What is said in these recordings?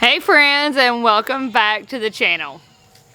Hey friends, and welcome back to the channel.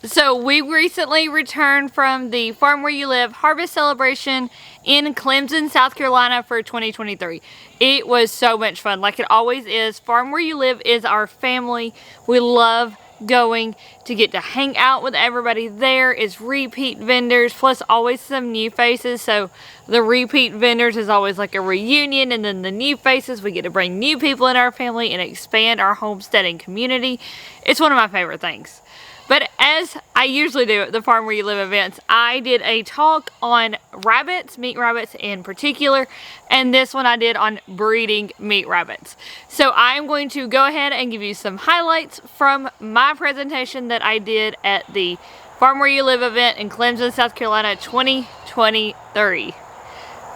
So we recently returned from the Farm Where You Live harvest celebration in Clemson, South Carolina for 2023. It was so much fun, like it always is. Farm Where You Live is our family. We love going to get to hang out with everybody there. Is repeat vendors plus always some new faces, so the repeat vendors is always like a reunion, and then the new faces, we get to bring new people in our family and expand our homesteading community. It's one of my favorite things. But as I usually do at the Farm Where You Live events, I did a talk on rabbits, meat rabbits in particular, and this one I did on breeding meat rabbits. So I'm going to go ahead and give you some highlights from my presentation that I did at the Farm Where You Live event in Clemson, South Carolina 2023.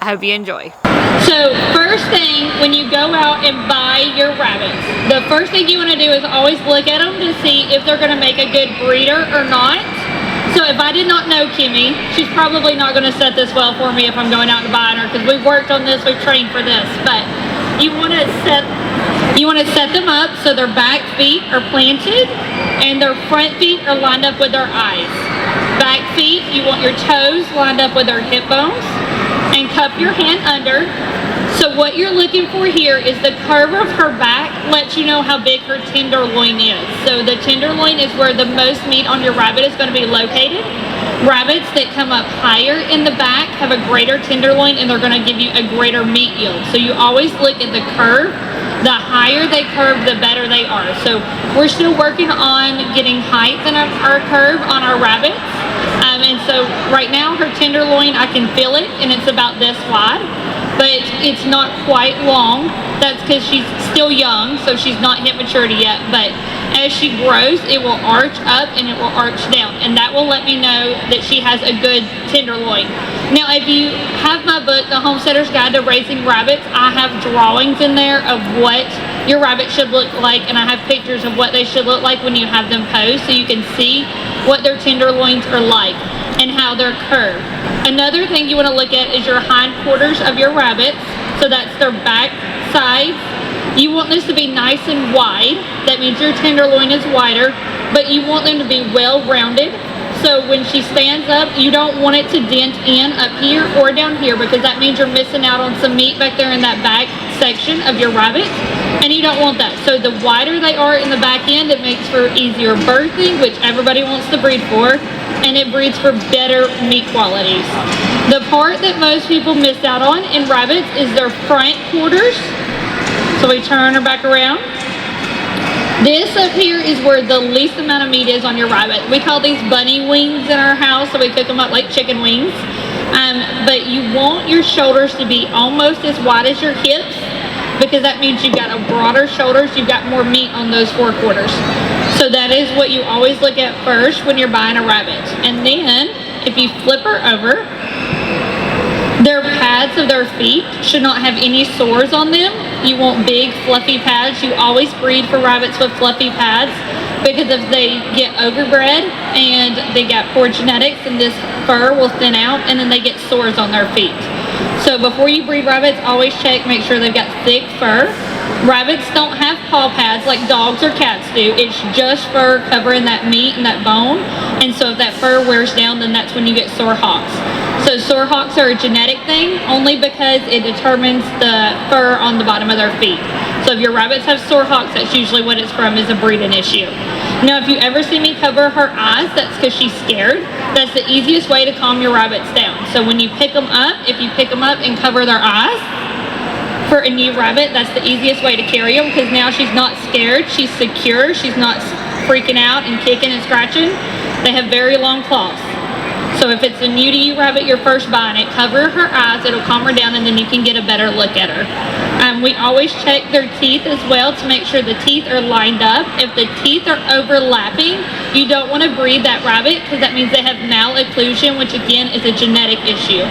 I hope you enjoy. So first thing, when you go out and buy your rabbits, the first thing you want to do is always look at them to see if they're going to make a good breeder or not. So if I did not know Kimmy, she's probably not going to set this well for me if I'm going out and buying her, because we've worked on this, we've trained for this. But you want to set them up so their back feet are planted and their front feet are lined up with their eyes. Back feet, you want your toes lined up with their hip bones, and cup your hand under. So what you're looking for here is the curve of her back lets you know how big her tenderloin is. So the tenderloin is where the most meat on your rabbit is going to be located. Rabbits that come up higher in the back have a greater tenderloin, and they're going to give you a greater meat yield. So you always look at the curve. The higher they curve, the better they are. So we're still working on getting height in our curve on our rabbits. And so right now her tenderloin, I can feel it, and it's about this wide, but it's not quite long. That's because she's still young, so she's not hit maturity yet. But as she grows, it will arch up and it will arch down, and that will let me know that she has a good tenderloin. Now, if you have my book, The Homesteader's Guide to Raising Rabbits, I have drawings in there of what your rabbit should look like, and I have pictures of what they should look like when you have them posed, so you can see what their tenderloins are like and how they're curved. Another thing you want to look at is your hindquarters of your rabbits. So that's their back sides. You want this to be nice and wide. That means your tenderloin is wider, but you want them to be well rounded. So when she stands up, you don't want it to dent in up here or down here, because that means you're missing out on some meat back there in that back section of your rabbit, and you don't want that. So the wider they are in the back end, it makes for easier birthing, which everybody wants to breed for, and it breeds for better meat qualities. The part that most people miss out on in rabbits is their front quarters. So we turn her back around. This up here is where the least amount of meat is on your rabbit. We call these bunny wings in our house, so we cook them up like chicken wings. But you want your shoulders to be almost as wide as your hips, because that means you've got a broader shoulders, you've got more meat on those forequarters. So that is what you always look at first when you're buying a rabbit. And then, if you flip her over, their pads of their feet should not have any sores on them. You want big, fluffy pads. You always breed for rabbits with fluffy pads, because if they get overbred and they got poor genetics, and this fur will thin out, and then they get sores on their feet. So before you breed rabbits, always check, make sure they've got thick fur. Rabbits don't have paw pads like dogs or cats do. It's just fur covering that meat and that bone. And so if that fur wears down, then that's when you get sore hocks. So sore hocks are a genetic thing only because it determines the fur on the bottom of their feet. So if your rabbits have sore hocks, that's usually what it's from, is a breeding issue. Now, if you ever see me cover her eyes, that's because she's scared. That's the easiest way to calm your rabbits down. So when you pick them up, if you pick them up and cover their eyes, for a new rabbit, that's the easiest way to carry them, because now she's not scared, she's secure, she's not freaking out and kicking and scratching. They have very long claws. So if it's a new to you rabbit, you're first buying it, cover her eyes, it'll calm her down, and then you can get a better look at her. We always check their teeth as well to make sure the teeth are lined up. If the teeth are overlapping, you don't want to breed that rabbit, because that means they have malocclusion, which again is a genetic issue.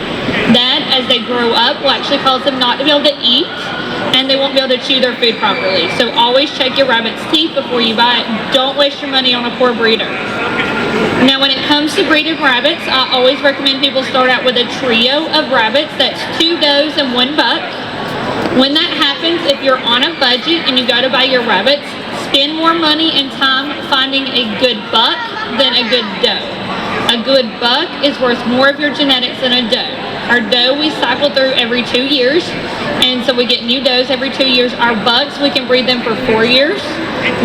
That, as they grow up, will actually cause them not to be able to eat, and they won't be able to chew their food properly. So always check your rabbit's teeth before you buy it. Don't waste your money on a poor breeder. Now, when it comes to breeding rabbits, I always recommend people start out with a trio of rabbits. That's 2 does and 1 buck. When that happens, if you're on a budget and you go to buy your rabbits, spend more money and time finding a good buck than a good doe. A good buck is worth more of your genetics than a doe. Our doe we cycle through every 2 years, and so we get new does every 2 years. Our bucks, we can breed them for 4 years.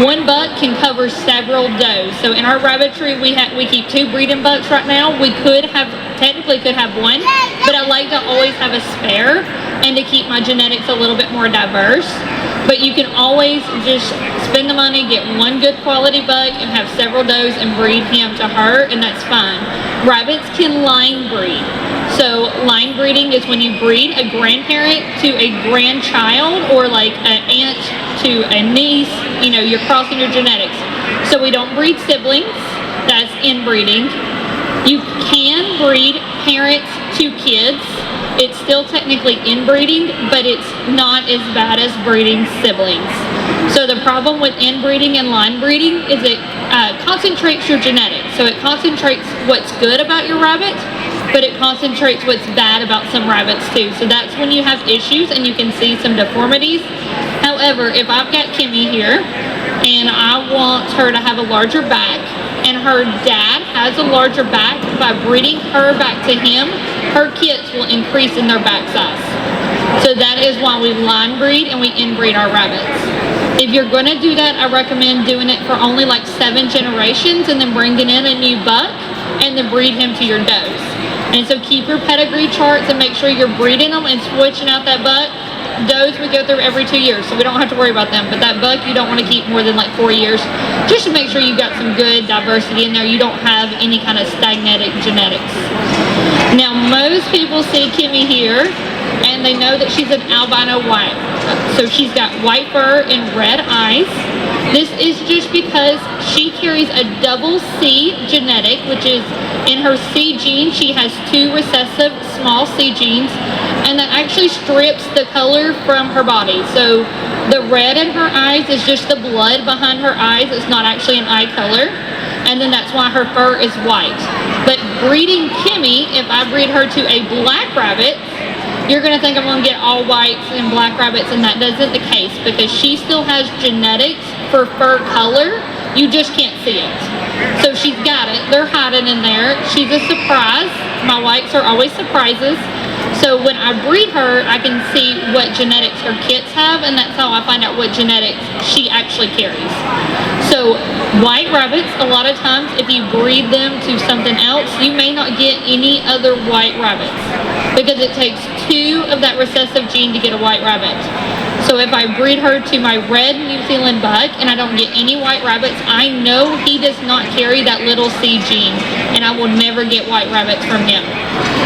One buck can cover several does. So in our rabbitry, we keep 2 breeding bucks right now. We technically could have 1, but I like to always have a spare and to keep my genetics a little bit more diverse. But you can always just spend the money, get 1 good quality buck and have several does and breed him to her, and that's fine. Rabbits can line breed. So line breeding is when you breed a grandparent to a grandchild, or like an aunt to a niece. You know, you're crossing your genetics. So we don't breed siblings. That's inbreeding. You can breed parents to kids. It's still technically inbreeding, but it's not as bad as breeding siblings. So the problem with inbreeding and line breeding is it concentrates your genetics. So it concentrates what's good about your rabbit, but it concentrates what's bad about some rabbits too. So that's when you have issues and you can see some deformities. However, if I've got Kimmy here and I want her to have a larger back, and her dad has a larger back, by breeding her back to him, her kits will increase in their back size. So that is why we line breed and we inbreed our rabbits. If you're going to do that, I recommend doing it for only like 7 generations and then bringing in a new buck and then breed him to your does. And so keep your pedigree charts and make sure you're breeding them and switching out that buck. Does we go through every 2 years, so we don't have to worry about them. But that buck you don't want to keep more than like 4 years, just to make sure you've got some good diversity in there. You don't have any kind of stagnatic genetics. Now most people see Kimmy here and they know that she's an albino white. So she's got white fur and red eyes. This is just because she carries a double C genetic, which is in her C gene. She has 2 recessive small C genes, and that actually strips the color from her body. So the red in her eyes is just the blood behind her eyes. It's not actually an eye color, and then that's why her fur is white. But breeding Kimmy, if I breed her to a black rabbit, you're going to think I'm going to get all whites and black rabbits, and that isn't the case because she still has genetics for fur color. You just can't see it. So she's got it. They're hiding in there. She's a surprise. My whites are always surprises. So when I breed her, I can see what genetics her kits have, and that's how I find out what genetics she actually carries. So white rabbits, a lot of times, if you breed them to something else, you may not get any other white rabbits because it takes 2 of that recessive gene to get a white rabbit. So if I breed her to my red New Zealand buck and I don't get any white rabbits, I know he does not carry that little C gene, and I will never get white rabbits from him.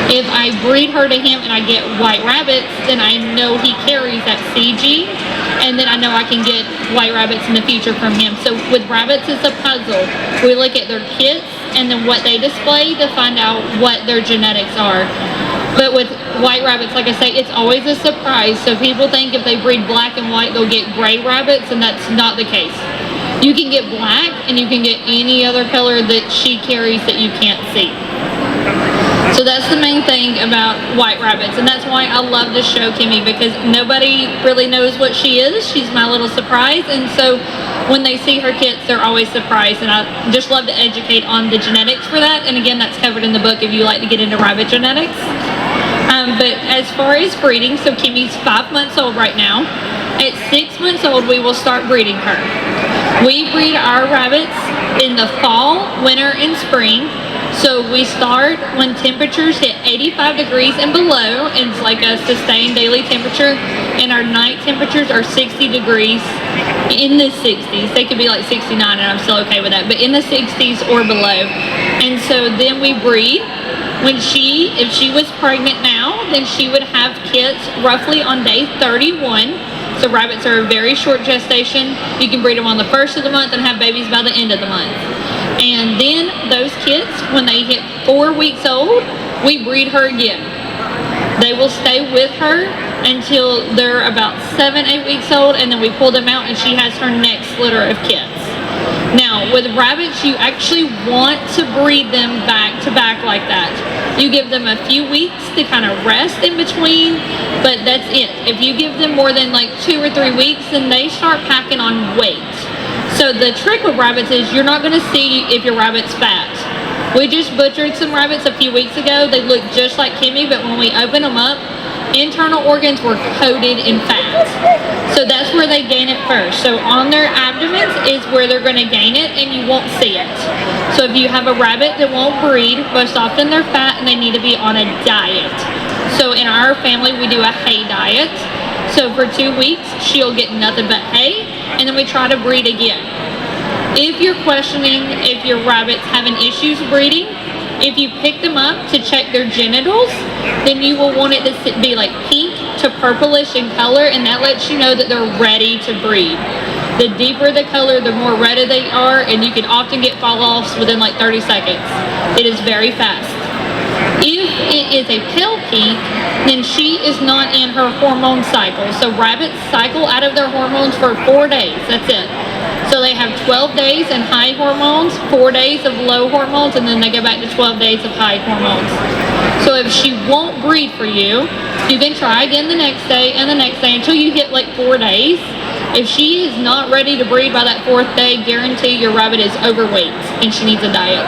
If I breed her to him and I get white rabbits, then I know he carries that C gene, and then I know I can get white rabbits in the future from him. So with rabbits, it's a puzzle. We look at their kits and then what they display to find out what their genetics are. But with white rabbits, like I say, it's always a surprise. So people think if they breed black and white, they'll get gray rabbits, and that's not the case. You can get black, and you can get any other color that she carries that you can't see. So that's the main thing about white rabbits, and that's why I love to show Kimmy, because nobody really knows what she is. She's my little surprise, and so when they see her kits, they're always surprised, and I just love to educate on the genetics for that. And again, that's covered in the book if you like to get into rabbit genetics. But as far as breeding, so Kimmy's 5 months old right now. At 6 months old, we will start breeding her. We breed our rabbits in the fall, winter, and spring. So we start when temperatures hit 85 degrees and below, and it's like a sustained daily temperature, and our night temperatures are 60 degrees, in the 60s. They could be like 69 and I'm still okay with that, but in the 60s or below. And so then we breed. If she was pregnant now, then she would have kits roughly on day 31. So rabbits are a very short gestation. You can breed them on the 1st of the month and have babies by the end of the month. And then those kits, when they hit 4 weeks old, we breed her again. They will stay with her until they're about 7-8 weeks old, and then we pull them out and she has her next litter of kits. Now, with rabbits, you actually want to breed them back to back like that. You give them a few weeks to kind of rest in between, but that's it. If you give them more than like 2 or 3 weeks, then they start packing on weight. So the trick with rabbits is you're not going to see if your rabbit's fat. We just butchered some rabbits a few weeks ago. They look just like Kimmy, but when we open them up, internal organs were coated in fat. So that's where they gain it first. So on their abdomens is where they're going to gain it, and you won't see it. So if you have a rabbit that won't breed, most often they're fat and they need to be on a diet. So in our family, we do a hay diet. So for 2 weeks, she'll get nothing but hay, and then we try to breed again. If you're questioning if your rabbit's having issues breeding, if you pick them up to check their genitals, then you will want it to be like pink to purplish in color, and that lets you know that they're ready to breed. The deeper the color, the more ready they are, and you can often get fall-offs within like 30 seconds. It is very fast. If it is a pale pink, then she is not in her hormone cycle. So rabbits cycle out of their hormones for 4 days. That's it. So they have 12 days in high hormones, 4 days of low hormones, and then they go back to 12 days of high hormones. So if she won't breed for you, you can try again the next day and the next day until you hit like 4 days. If she is not ready to breed by that 4th day, guarantee your rabbit is overweight and she needs a diet.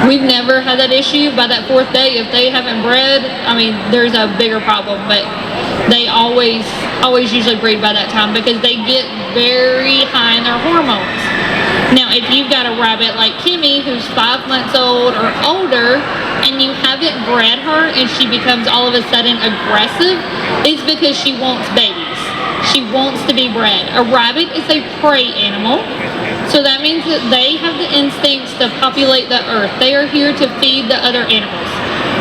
We've never had that issue by that 4th day. If they haven't bred, I mean, there's a bigger problem, but they always usually breed by that time because they get very high in their hormones. Now, if you've got a rabbit like Kimmy who's 5 months old or older and you haven't bred her and she becomes all of a sudden aggressive, it's because she wants babies. She wants to be bred. A rabbit is a prey animal, so that means that they have the instincts to populate the earth. They are here to feed the other animals.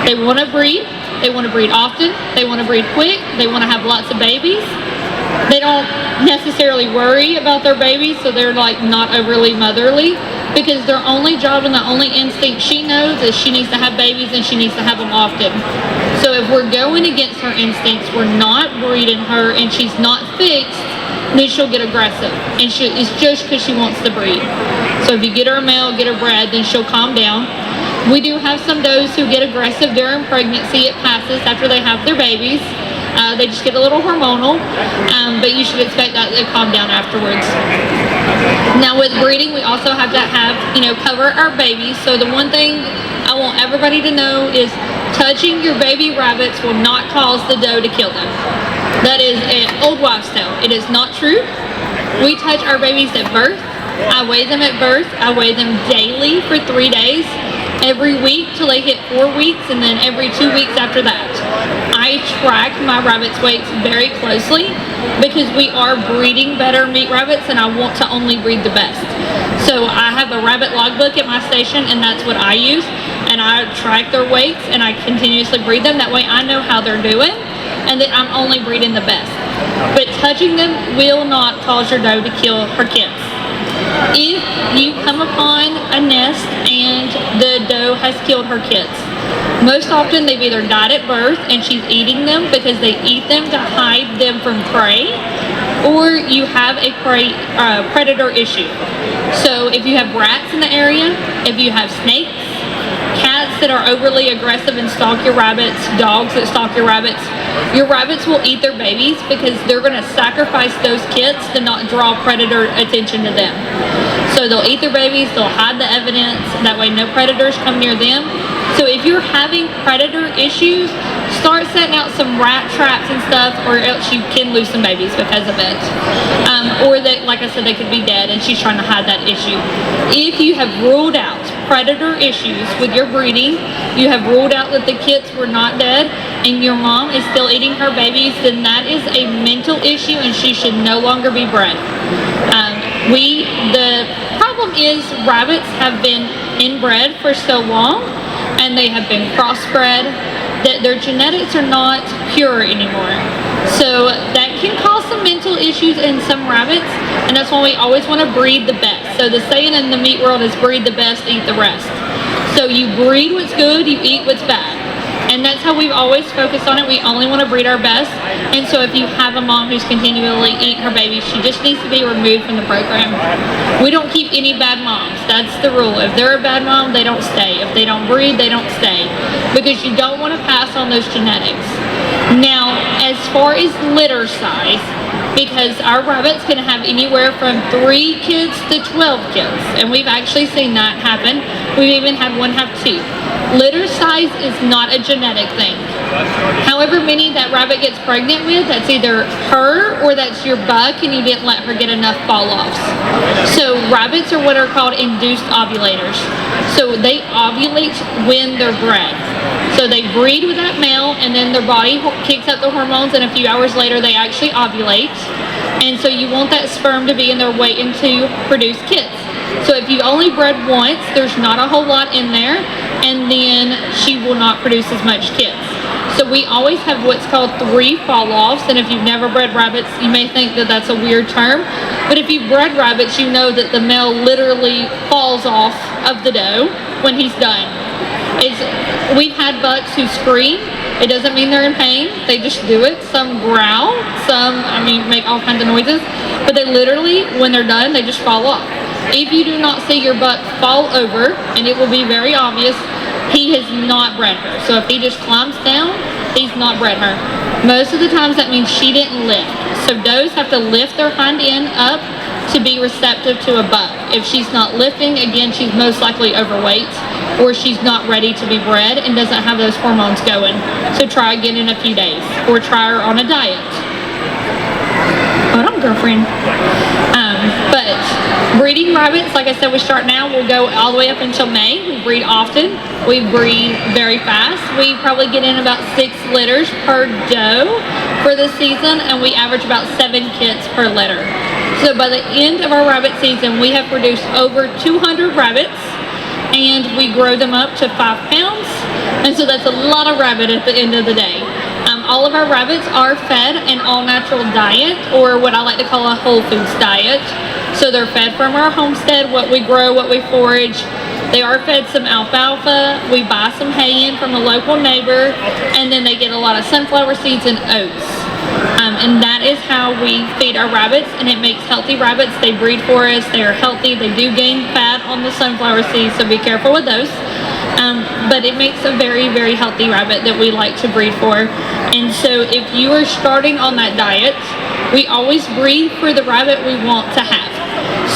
They want to breed. They want to breed often. They want to breed quick. They want to have lots of babies. They don't necessarily worry about their babies, so they're like not overly motherly, because their only job and the only instinct she knows is she needs to have babies and she needs to have them often. So if we're going against her instincts, we're not breeding her, and she's not fixed, then she'll get aggressive. And it's just because she wants to breed. So if you get her a male, get her bred, then she'll calm down. We do have some does who get aggressive during pregnancy. It passes after they have their babies. They just get a little hormonal, but you should expect that to calm down afterwards. Now with breeding, we also have to have, cover our babies. So the one thing I want everybody to know is touching your baby rabbits will not cause the doe to kill them. That is an old wives' tale. It is not true. We touch our babies at birth. I weigh them at birth. I weigh them daily for 3 days, every week till they hit 4 weeks, and then every 2 weeks after that. I track my rabbits' weights very closely because we are breeding better meat rabbits, and I want to only breed the best. So I have a rabbit logbook at my station, and that's what I use. And I track their weights and I continuously breed them. That way I know how they're doing and that I'm only breeding the best. But touching them will not cause your doe to kill her kids. If you come upon a nest and the doe has killed her kids, most often they've either died at birth and she's eating them because they eat them to hide them from prey, or you have a predator issue. So if you have rats in the area, if you have snakes, cats that are overly aggressive and stalk your rabbits, dogs that stalk your rabbits will eat their babies because they're going to sacrifice those kids to not draw predator attention to them. So they'll eat their babies, they'll hide the evidence, that way no predators come near them. So if you're having predator issues, start setting out some rat traps and stuff, or else you can lose some babies because of it. Or that, like I said, they could be dead and she's trying to hide that issue. If you have ruled out predator issues with your breeding, you have ruled out that the kids were not dead, and your mom is still eating her babies, then that is a mental issue and she should no longer be bred. The problem is rabbits have been inbred for so long and they have been crossbred that their genetics are not pure anymore. So that can cause some mental issues in some rabbits, and that's why we always want to breed the best. So the saying in the meat world is breed the best, eat the rest. So you breed what's good, you eat what's bad. And that's how we've always focused on it. We only want to breed our best. And so if you have a mom who's continually eating her baby, she just needs to be removed from the program. We don't keep any bad moms. That's the rule. If they're a bad mom, they don't stay. If they don't breed, they don't stay. Because you don't want to pass on those genetics. Now, as far as litter size, because our rabbits can have anywhere from 3 kids to 12 kids, and we've actually seen that happen. We've even had one have 2. Litter size is not a genetic thing. However many that rabbit gets pregnant with, that's either her or that's your buck and you didn't let her get enough fall-offs. So rabbits are what are called induced ovulators. So they ovulate when they're bred. So they breed with that male, and then their body kicks up the hormones, and a few hours later they actually ovulate. And so you want that sperm to be in there waiting to produce kids. So if you only bred once, there's not a whole lot in there, and then she will not produce as much kids. So we always have what's called 3 fall-offs, and if you've never bred rabbits, you may think that that's a weird term, but if you've bred rabbits, you know that the male literally falls off of the doe when he's done. We've had bucks who scream. It doesn't mean they're in pain. They just do it. Some growl, some, make all kinds of noises, but they literally, when they're done, they just fall off. If you do not see your buck fall over, and it will be very obvious, he has not bred her. So if he just climbs down, he's not bred her. Most of the times that means she didn't lift. So does have to lift their hind end up to be receptive to a buck. If she's not lifting, again, she's most likely overweight, or she's not ready to be bred and doesn't have those hormones going. So try again in a few days, or try her on a diet. Hold on, girlfriend. But breeding rabbits, like I said, we start now. We'll go all the way up until May. We breed often. We breed very fast. We probably get in about 6 litters per doe for the season, and we average about 7 kits per litter. So by the end of our rabbit season, we have produced over 200 rabbits, and we grow them up to 5 pounds. And so that's a lot of rabbit at the end of the day. All of our rabbits are fed an all-natural diet, or what I like to call a whole foods diet. So they're fed from our homestead, what we grow, what we forage. They are fed some alfalfa. We buy some hay in from a local neighbor, and then they get a lot of sunflower seeds and oats. And that is how we feed our rabbits, and it makes healthy rabbits. They breed for us. They are healthy. They do gain fat on the sunflower seeds, so be careful with those. But it makes a very, very healthy rabbit that we like to breed for. And so if you are starting on that diet, we always breed for the rabbit we want to have.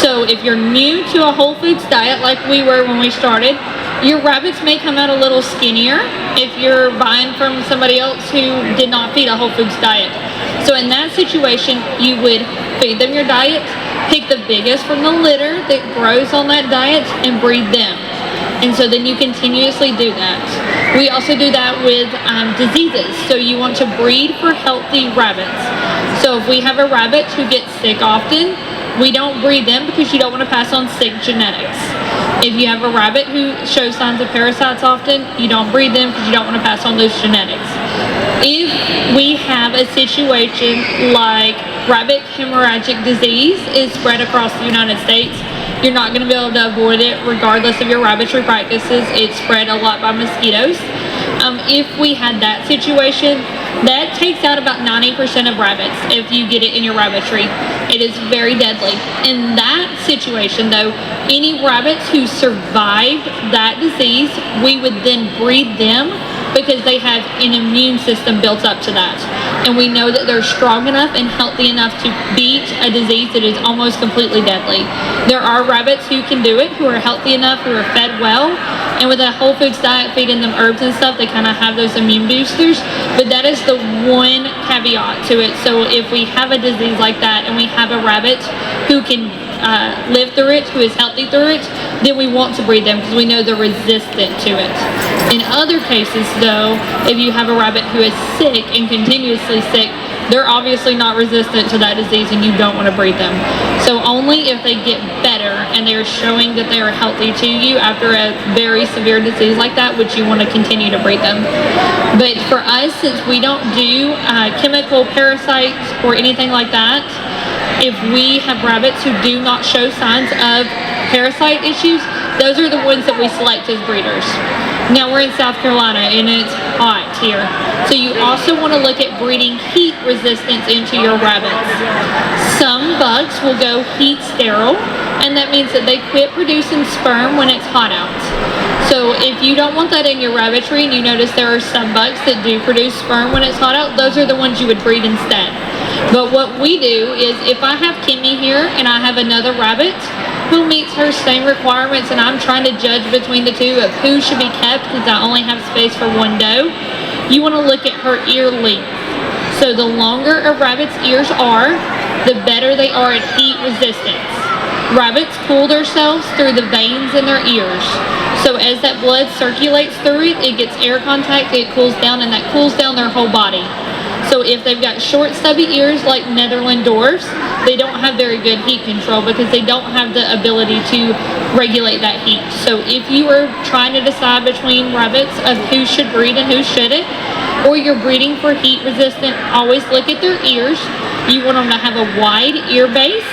So if you're new to a whole foods diet like we were when we started, your rabbits may come out a little skinnier if you're buying from somebody else who did not feed a whole foods diet. So in that situation, you would feed them your diet, pick the biggest from the litter that grows on that diet, and breed them. And so then you continuously do that. We also do that with diseases. So you want to breed for healthy rabbits. So if we have a rabbit who gets sick often, we don't breed them because you don't want to pass on sick genetics. If you have a rabbit who shows signs of parasites often, you don't breed them because you don't want to pass on those genetics. If we have a situation like rabbit hemorrhagic disease is spread across the United States, you're not going to be able to avoid it regardless of your rabbitry practices. It's spread a lot by mosquitoes. If we had that situation, that takes out about 90% of rabbits if you get it in your rabbitry. It is very deadly. In that situation though, any rabbits who survived that disease, we would then breed them because they have an immune system built up to that. And we know that they're strong enough and healthy enough to beat a disease that is almost completely deadly. There are rabbits who can do it, who are healthy enough, who are fed well, and with a whole foods diet, feeding them herbs and stuff, they kind of have those immune boosters. But that is the one caveat to it. So if we have a disease like that and we have a rabbit who can live through it, who is healthy through it, then we want to breed them because we know they're resistant to it. In other cases though, if you have a rabbit who is sick and continuously sick, they're obviously not resistant to that disease and you don't want to breed them. So only if they get better and they're showing that they are healthy to you after a very severe disease like that would you want to continue to breed them. But for us, since we don't do chemical parasites or anything like that, if we have rabbits who do not show signs of parasite issues, those are the ones that we select as breeders. Now we're in South Carolina and it's hot here. So you also want to look at breeding heat resistance into your rabbits. Some bucks will go heat sterile, and that means that they quit producing sperm when it's hot out. So if you don't want that in your rabbitry and you notice there are some bucks that do produce sperm when it's hot out, those are the ones you would breed instead. But what we do is, if I have Kimmy here and I have another rabbit who meets her same requirements and I'm trying to judge between the two of who should be kept because I only have space for one doe, you want to look at her ear length. So the longer a rabbit's ears are, the better they are at heat resistance. Rabbits cool themselves through the veins in their ears. So as that blood circulates through it, it gets air contact, it cools down, and that cools down their whole body. So if they've got short stubby ears like Netherland dwarfs, they don't have very good heat control because they don't have the ability to regulate that heat. So if you are trying to decide between rabbits of who should breed and who shouldn't, or you're breeding for heat resistant, always look at their ears. You want them to have a wide ear base,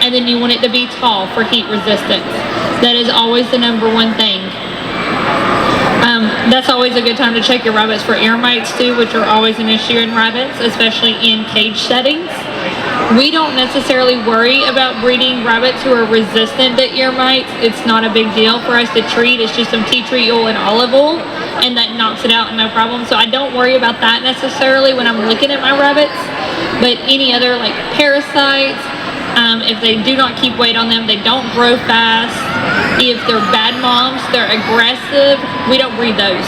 and then you want it to be tall for heat resistance. That is always the #1 thing. That's always a good time to check your rabbits for ear mites too, which are always an issue in rabbits, especially in cage settings. We don't necessarily worry about breeding rabbits who are resistant to ear mites. It's not a big deal for us to treat. It's just some tea tree oil and olive oil, and that knocks it out, no problem. So I don't worry about that necessarily when I'm looking at my rabbits. But any other like parasites, if they do not keep weight on them, they don't grow fast. If they're bad moms, they're aggressive, we don't breed those.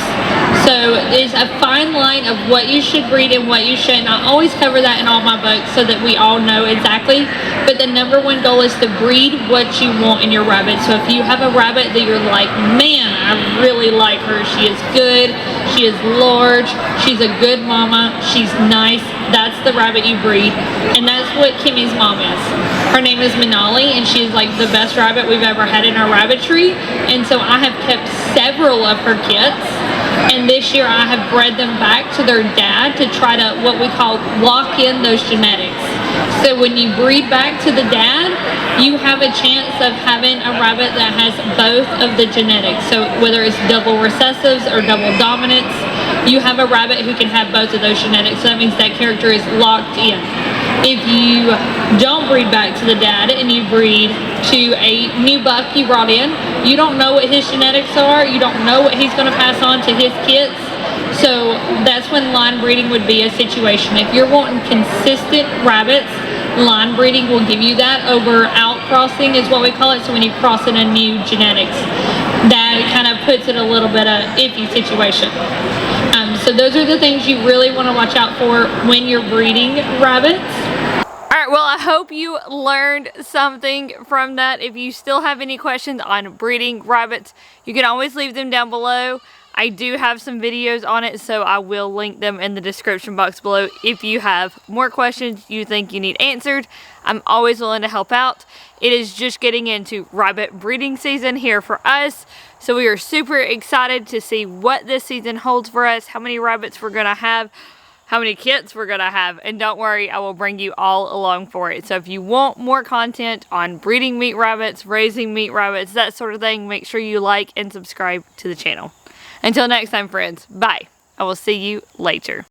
So there's a fine line of what you should breed and what you shouldn't. I always cover that in all my books so that we all know exactly. But the #1 goal is to breed what you want in your rabbit. So if you have a rabbit that you're like, man, I really like her, she is good, she is large, she's a good mama, she's nice, that's the rabbit you breed. And that's what Kimmy's mom is. Her name is Manali, and she's like the best rabbit we've ever had in our rabbitry. And so I have kept several of her kits, and this year I have bred them back to their dad to try to, what we call, lock in those genetics. So when you breed back to the dad, you have a chance of having a rabbit that has both of the genetics. So whether it's double recessives or double dominants, you have a rabbit who can have both of those genetics. So that means that character is locked in. If you don't breed back to the dad and you breed to a new buck you brought in, you don't know what his genetics are, you don't know what he's going to pass on to his kids. So that's when line breeding would be a situation. If you're wanting consistent rabbits, line breeding will give you that over outcrossing is what we call it. So when you cross in a new genetics, that kind of puts it a little bit of iffy situation. So those are the things you really want to watch out for when you're breeding rabbits. Alright, well, I hope you learned something from that. If you still have any questions on breeding rabbits, you can always leave them down below. I do have some videos on it, so I will link them in the description box below. If you have more questions you think you need answered, I'm always willing to help out. It is just getting into rabbit breeding season here for us, so we are super excited to see what this season holds for us, how many rabbits we're going to have, how many kits we're going to have, and don't worry, I will bring you all along for it. So if you want more content on breeding meat rabbits, raising meat rabbits, that sort of thing, make sure you like and subscribe to the channel. Until next time, friends, bye. I will see you later.